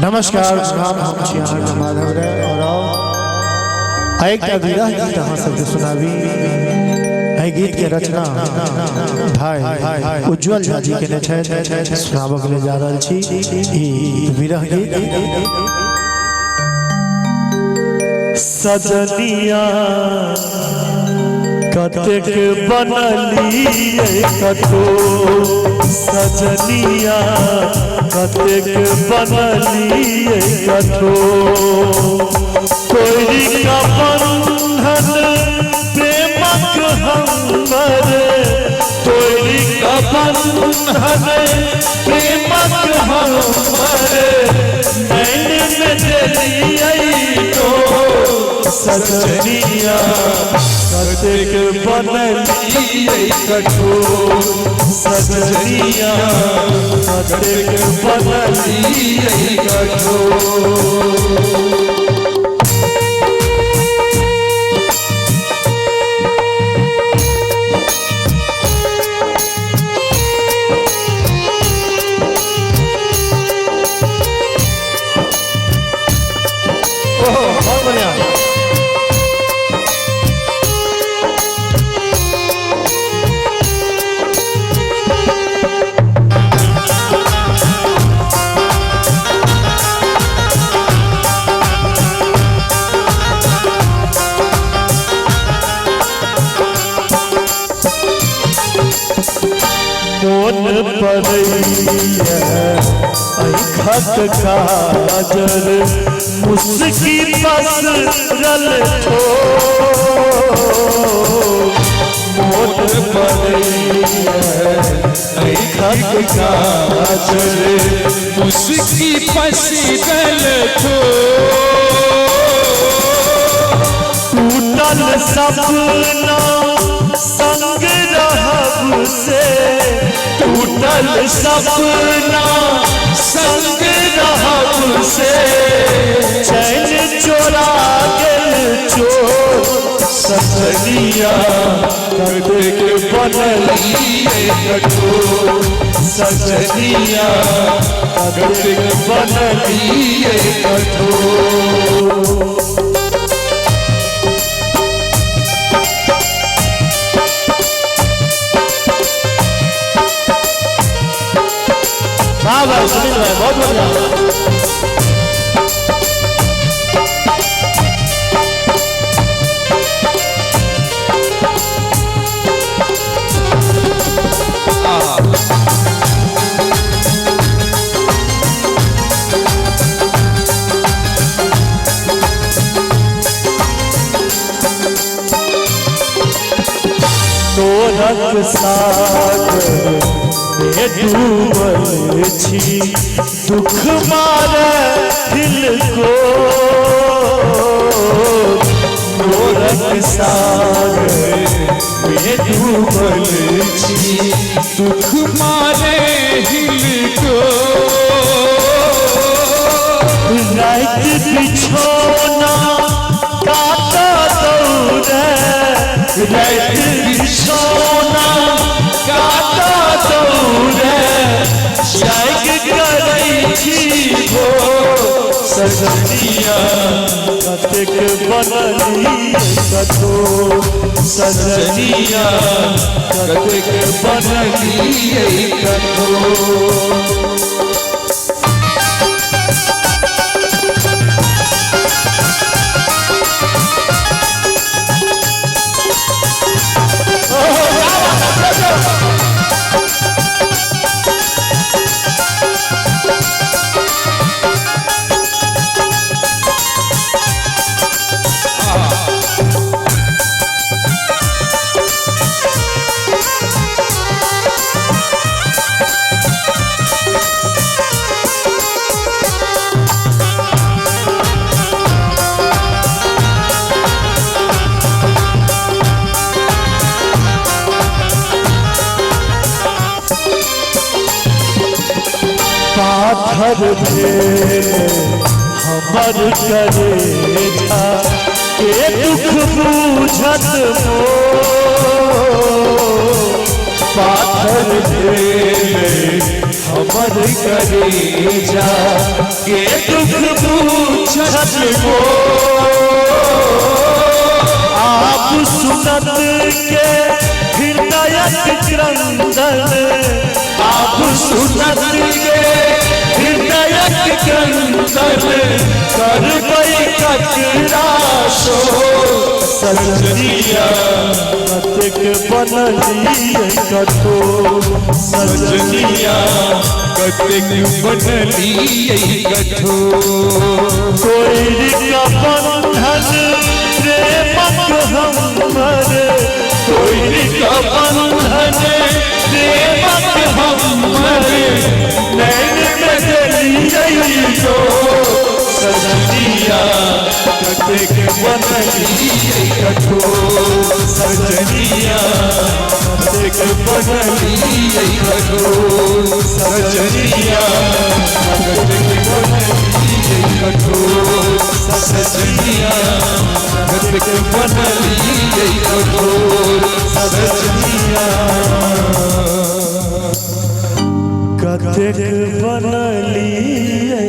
नमस्कार हम छी अहाँके माधव राय और एक विरह गीत अहाँ सबके सुनाबी। एहि गीत के रचना भाई उज्जवल झा जी केने छथि, सुनाबऽ के लिए जा रहल छी ई विरह गीत। सजनिया कतेक बनलिए कतो, सजनिया कतेक बनलिए कतो, कोई का बंधन प्रेमक हमर, कोई का बंधन प्रेमक हमर, मैंने में जलिए तो सजनिया कतेक बनलिए कठोर, सजनिया कतेक बनलिए कठोर। मोन परैया खत काजर, मुस्की पसरल ठो, मोन परैया खत काजर, मुस्की पसरल ठो, टूटल सपना संग रहब से, टूटल सपना संग रहब से, चैन चोरा गेल चोर, सजनिया कतेक बनलिए कठोर, सजनिया कतेक बनलिए कठोर। हाँ भाई सुनील भाई बहुत बढ़िया। नोरक सागर में डूबल छी, दुख मारे दिल को, नोरक सागर में डूबल छी, दुख मारे दिल को, रात बिछौना काटा दौड़े, रात बिछौना काटा दौड़े, जाग करै छी हो, सजनिया कतेक बनलिए कठोर, सजनिया कतेक बनलिए कठोर। पाथर भेल हमर करेजा, के दुख बुझत मोर, पाथर भेल हमर करे जा के दुख पूछत को आप सुनत के हृदय क्रंदन, आप सुनत के हृदय क्रंदन करबै ककरा सो सजनिया कतेक बनलिए कठोर, सजनिया कतेक बनलिए कठोर कोई का बंधन प्रेमक हमर, कोई का बंधन प्रेमक हमर नैन में जलिए जो सजनिया कतेक बनलिए कठोर, सजनिया कतेक बनलिए कठोर, सजनिया कतेक बनलिए कठोर, सजनिया कतेक बनलिए कठोर, सजनिया कतेक बनलिए